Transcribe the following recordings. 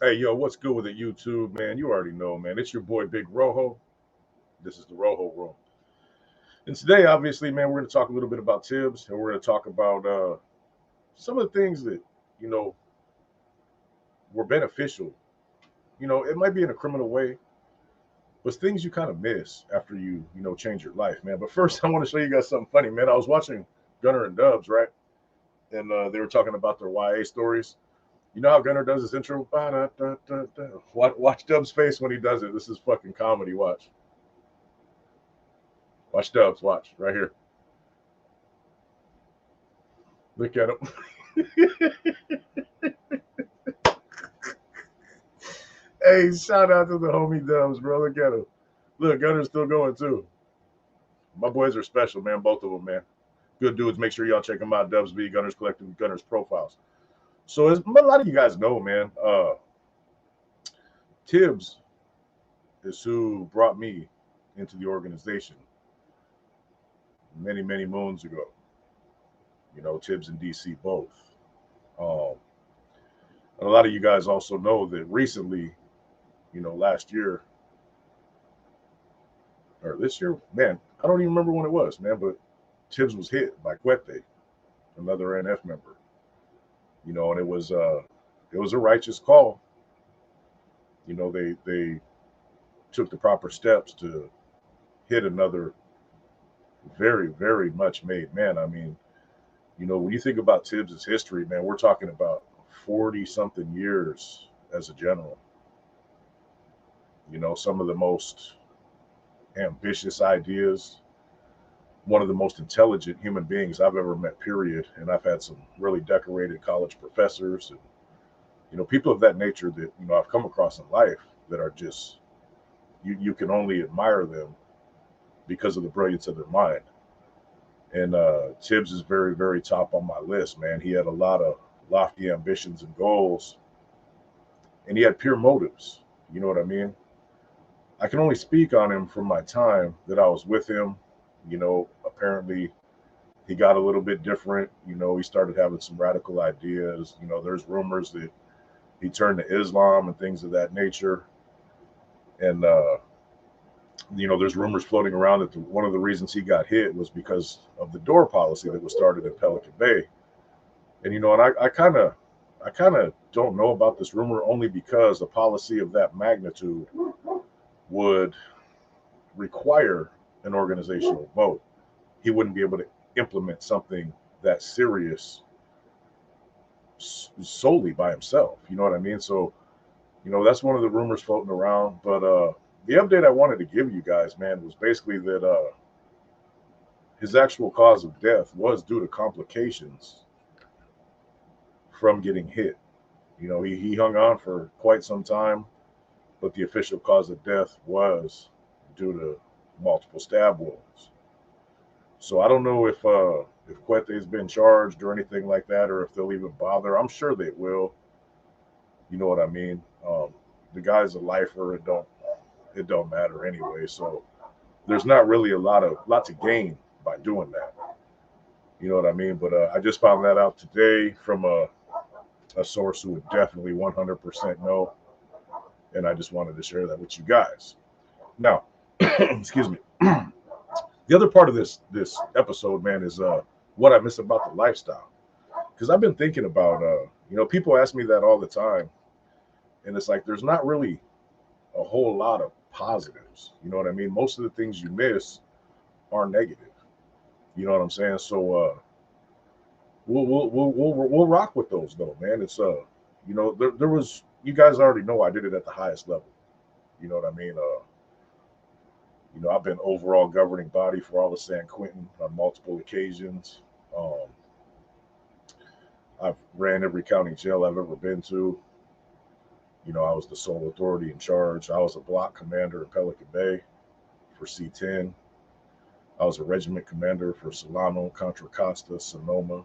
Hey, yo, what's good with it, YouTube, man? You already know, man. It's your boy, Big Rojo. This is the Rojo Room. And today, obviously, man, we're going to talk a little bit about Tibbs, and we're going to talk about some of the things that, you know, were beneficial. It might be in a criminal way, but things you kind of miss after you change your life, man. But first, I want to show you guys something funny, man. I was watching Gunner and Dubs, right? And they were talking about their YA stories. You know how Gunner does his intro? Ba-da-da-da-da. Watch Dubs' face when he does it. This is fucking comedy. Watch. Watch Dubs. Watch. Right here. Look at him. Hey, shout out to the homie Dubs, bro. Look at him. Look, Gunner's still going, too. My boys are special, man. Both of them, man. Good dudes. Make sure y'all check them out. Dubs B, Gunner's Collective, Gunner's Profiles. So as a lot of you guys know, man, Tibbs is who brought me into the organization many, many moons ago. Tibbs and DC both. Um, and a lot of you guys also know that recently, last year or this year, man, I don't even remember when it was, man, but Tibbs was hit by Quete, another NF member. And it was a righteous call. They took the proper steps to hit another very, very much made man. I mean, when you think about Tibbs' history, man, we're talking about 40 something years as a general. Some of the most ambitious ideas, one of the most intelligent human beings I've ever met, period. And I've had some really decorated college professors and, people of that nature that, I've come across in life that are just, you can only admire them because of the brilliance of their mind. And Tibbs is very, very top on my list, man. He had a lot of lofty ambitions and goals, and he had pure motives. You know what I mean? I can only speak on him from my time that I was with him. Apparently he got a little bit different. He started having some radical ideas. There's rumors that he turned to Islam and things of that nature. And, there's rumors floating around that one of the reasons he got hit was because of the door policy that was started in Pelican Bay. And, and I kind of don't know about this rumor only because a policy of that magnitude would require an organizational vote. He wouldn't be able to implement something that serious solely by himself. You know what I mean? So, that's one of the rumors floating around. But the update I wanted to give you guys, man, was basically that his actual cause of death was due to complications from getting hit. He hung on for quite some time, but the official cause of death was due to multiple stab wounds. So I don't know if Quete's been charged or anything like that, or if they'll even bother. I'm sure they will. You know what I mean? The guy's a lifer. It don't matter anyway. So there's not really a lot to gain by doing that. You know what I mean? But I just found that out today from a source who would definitely 100% know, and I just wanted to share that with you guys. Now, excuse me. The other part of this episode, man, is what I miss about the lifestyle. Because I've been thinking about, people ask me that all the time, and it's like there's not really a whole lot of positives. You know what I mean? Most of the things you miss are negative. You know what I'm saying? So we'll rock with those though, man. It's there was, you guys already know I did it at the highest level. You know what I mean? I've been overall governing body for all of San Quentin on multiple occasions. I've ran every county jail I've ever been to. I was the sole authority in charge. I was a block commander in Pelican Bay for C-10. I was a regiment commander for Solano, Contra Costa, Sonoma,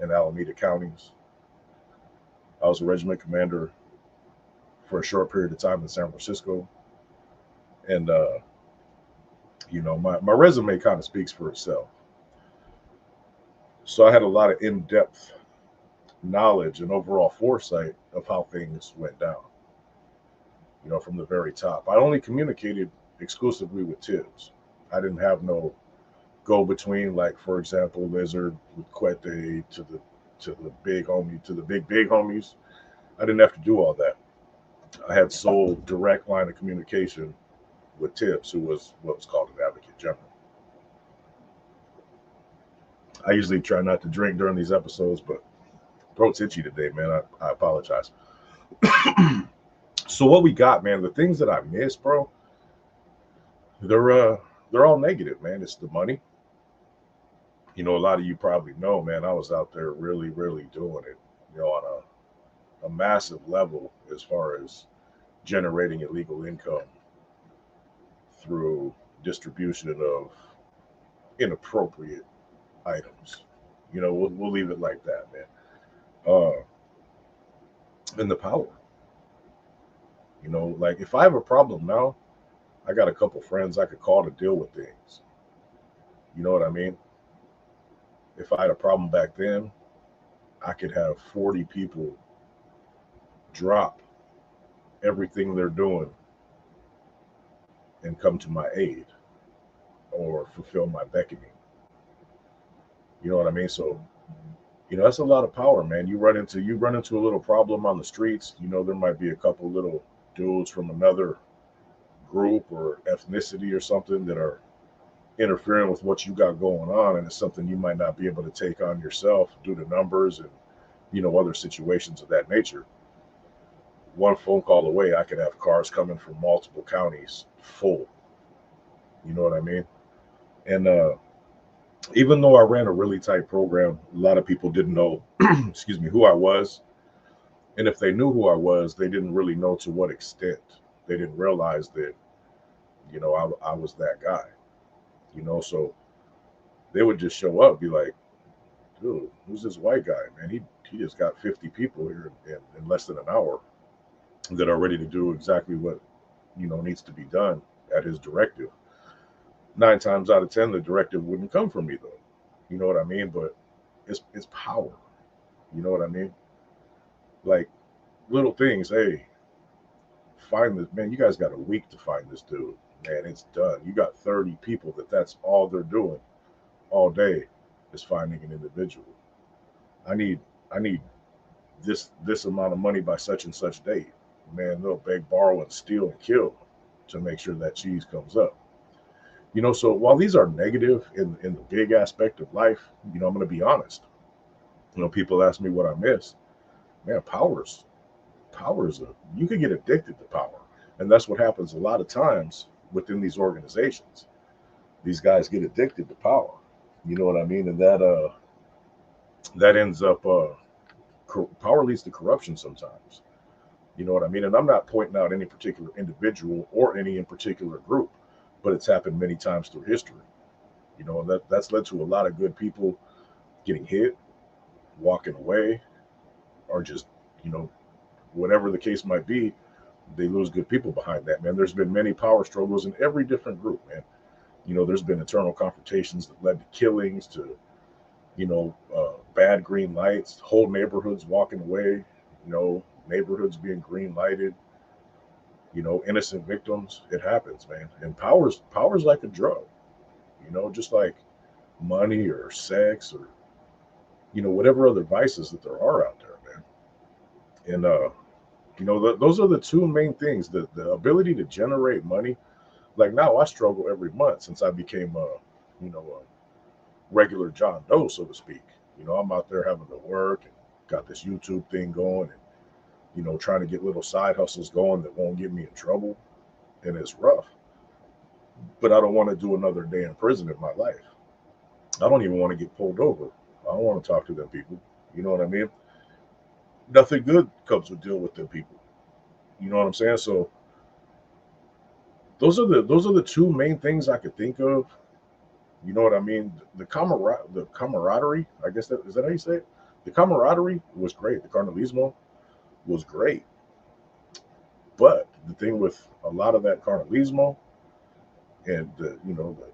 and Alameda counties. I was a regiment commander for a short period of time in San Francisco. And, my resume kind of speaks for itself. So I had a lot of in-depth knowledge and overall foresight of how things went down. from the very top. I only communicated exclusively with Tibbs. I didn't have no go between, like for example, Lizard with Quete to the big homie to the big homies. I didn't have to do all that. I had sole direct line of communication with Tibbs, who was what was called an advocate general. I usually try not to drink during these episodes, but throat's itchy today, man. I apologize. So what we got, man, the things that I missed, bro, they're all negative, man. It's the money. A lot of you probably know, man, I was out there really, really doing it, on a massive level as far as generating illegal income through distribution of inappropriate items. We'll leave it like that, man. Uh, and the power, like if I have a problem now, I got a couple friends I could call to deal with things. You know what I mean? If I had a problem back then, I could have 40 people drop everything they're doing and come to my aid or fulfill my beckoning. You know what I mean? So, that's a lot of power, man. You run into a little problem on the streets, there might be a couple little dudes from another group or ethnicity or something that are interfering with what you got going on, and it's something you might not be able to take on yourself due to numbers and other situations of that nature. One phone call away, I could have cars coming from multiple counties full. You know what I mean? And even though I ran a really tight program, a lot of people didn't know, excuse me, who I was. And if they knew who I was, they didn't really know to what extent. They didn't realize that, I was that guy. So they would just show up, be like, dude, who's this white guy, man? He just got 50 people here in less than an hour that are ready to do exactly what, needs to be done at his directive. 9 times out of 10, the directive wouldn't come from me though. You know what I mean? But it's power. You know what I mean? Like little things. Hey, find this man. You guys got a week to find this dude. Man, it's done. You got 30 people that's all they're doing all day is finding an individual. I need this amount of money by such and such date. Man, they'll beg, borrow, and steal and kill to make sure that cheese comes up. So while these are negative in the big aspect of life, I'm going to be honest. People ask me what I miss. Man, you could get addicted to power. And that's what happens a lot of times within these organizations. These guys get addicted to power. You know what I mean? And that ends up power leads to corruption sometimes. You know what I mean? And I'm not pointing out any particular individual or any in particular group, but it's happened many times through history. That's led to a lot of good people getting hit, walking away, or just, whatever the case might be, they lose good people behind that, man. There's been many power struggles in every different group, man. There's been internal confrontations that led to killings, to, bad green lights, whole neighborhoods walking away, neighborhoods being green lighted, innocent victims. It happens, man. And power's like a drug, just like money or sex or, whatever other vices that there are out there, man. And, those are the two main things, the ability to generate money. Like now I struggle every month since I became a regular John Doe, so to speak. I'm out there having to work and got this YouTube thing going and, trying to get little side hustles going that won't get me in trouble. And it's rough. But I don't want to do another day in prison in my life. I don't even want to get pulled over. I don't want to talk to them people. You know what I mean? Nothing good comes with dealing with them people. You know what I'm saying? So those are the two main things I could think of. You know what I mean? The camaraderie, I guess that is that how you say it? The camaraderie was great. The carnalismo was great. But the thing with a lot of that carnalismo and the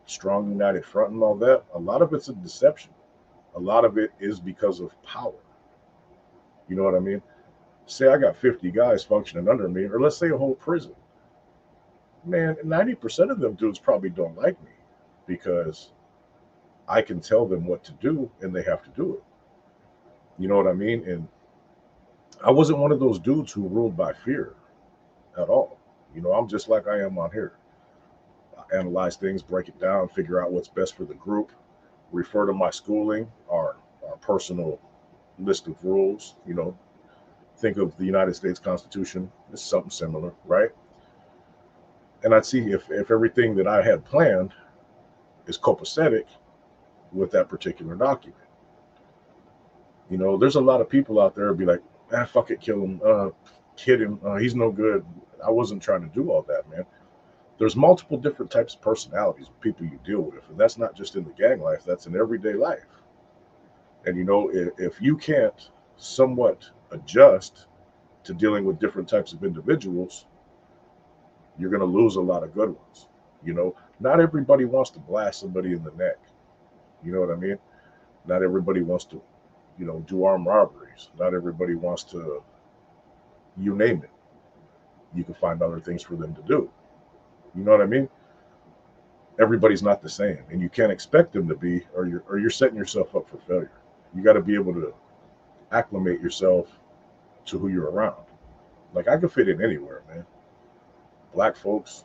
strong united front and all that, a lot of it's a deception. A lot of it is because of power. You know what I mean? Say I got 50 guys functioning under me, or let's say a whole prison. Man, 90% of them dudes probably don't like me because I can tell them what to do and they have to do it. You know what I mean? And I wasn't one of those dudes who ruled by fear at all. You know, I'm just like I am on here. I analyze things, break it down, figure out what's best for the group, refer to my schooling, our personal list of rules. You know, think of the United States Constitution as something similar, right? And I'd see if everything that I had planned is copacetic with that particular document. You know, there's a lot of people out there who be like, ah, fuck it, kill him, kid him, he's no good. I wasn't trying to do all that, man. There's multiple different types of personalities of people you deal with, and that's not just in the gang life, that's in everyday life. And you know, if you can't somewhat adjust to dealing with different types of individuals, you're going to lose a lot of good ones. You know, not everybody wants to blast somebody in the neck. You know what I mean? Not everybody wants to, you know, do armed robberies. Not everybody wants to, you name it. You can find other things for them to do. You know what I mean? Everybody's not the same, and you can't expect them to be, or you're setting yourself up for failure. You got to be able to acclimate yourself to who you're around. Like I could fit in anywhere, man. Black folks,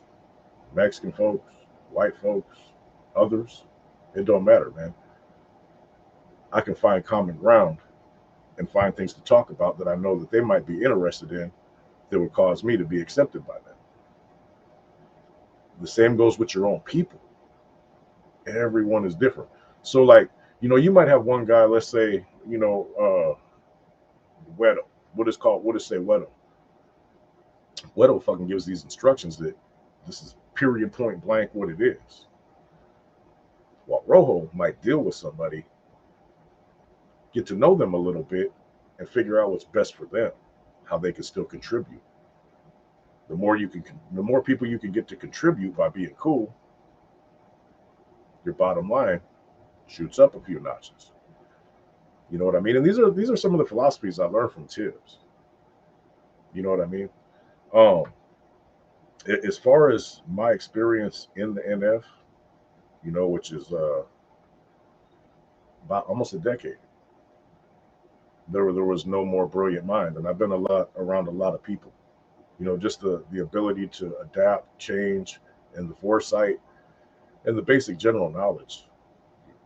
Mexican folks, white folks, others. It don't matter, man. I can find common ground and find things to talk about that I know that they might be interested in that would cause me to be accepted by them. The same goes with your own people. Everyone is different. So, like, you know, you might have one guy, let's say, you know, Wedo. What is say Wedo? Wedo fucking gives these instructions that this is period point blank what it is. While Rojo might deal with somebody, get to know them a little bit, and figure out what's best for them, how they can still contribute. The more people you can get to contribute by being cool, your bottom line shoots up a few notches. You know what I mean? And these are some of the philosophies I learned from Tibbs. You know what I mean? Um, as far as my experience in the NF, you know, which is about almost a decade, there was no more brilliant mind, and I've been around a lot of people. You know, just the ability to adapt, change, and the foresight and the basic general knowledge.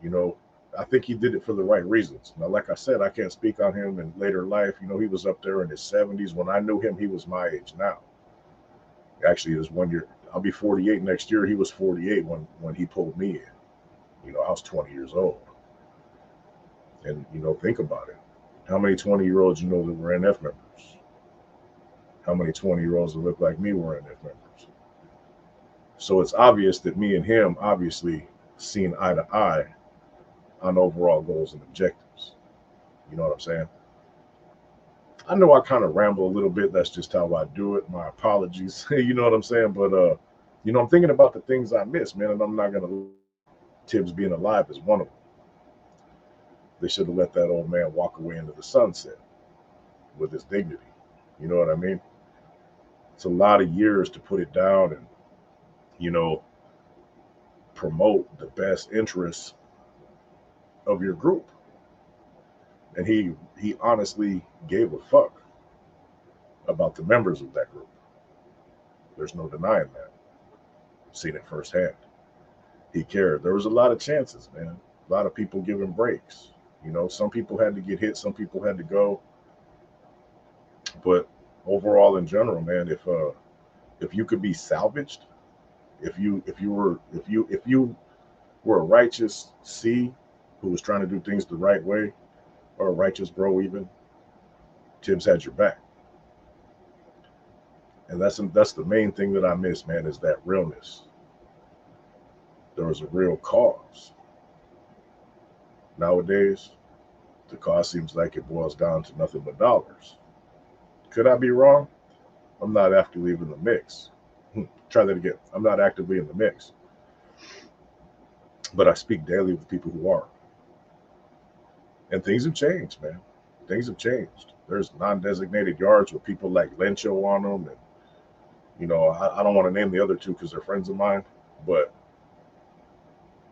You know, I think he did it for the right reasons. Now, like I said, I can't speak on him in later life. You know, he was up there in his 70s. When I knew him, he was my age now. Actually, it was 1 year. I'll be 48 next year. He was 48 when he pulled me in. You know, I was 20 years old. And, you know, think about it. How many 20-year-olds you know that were NF members? How many 20-year-olds that look like me were NF members? So it's obvious that me and him obviously seen eye to eye on overall goals and objectives. You know what I'm saying? I know I kind of ramble a little bit. That's just how I do it. My apologies. You know what I'm saying? But you know, I'm thinking about the things I miss, man, and I'm not gonna. Tibbs being alive is one of them. They should have let that old man walk away into the sunset with his dignity. You know what I mean? It's a lot of years to put it down and, you know, promote the best interests of your group. And he honestly gave a fuck about the members of that group. There's no denying that. Seen it firsthand. He cared. There was a lot of chances, man. A lot of people giving breaks. You know, some people had to get hit, some people had to go. But overall, in general, man, if you could be salvaged, if you were a righteous C who was trying to do things the right way, or a righteous bro even, Tibbs had your back. And that's the main thing that I miss, man, is that realness. There was a real cause. Nowadays, the cause seems like it boils down to nothing but dollars. Could I be wrong? I'm not actively in the mix. Try that again. I'm not actively in the mix. But I speak daily with people who are. And things have changed, man. Things have changed. There's non-designated yards with people like Lencho on them, and I don't want to name the other two because they're friends of mine, but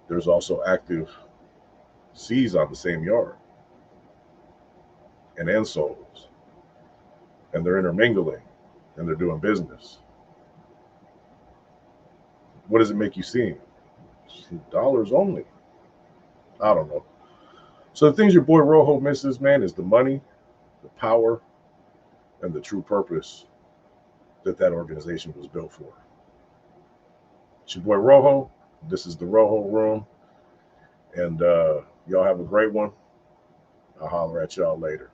there's also active C's on the same yard and Ensols, and they're intermingling and they're doing business. What does it make you seem? Dollars only. I don't know. So the things your boy Rojo misses, man, is the money, the power, and the true purpose that organization was built for. It's your boy Rojo. This is the Rojo Room. And y'all have a great one. I'll holler at y'all later.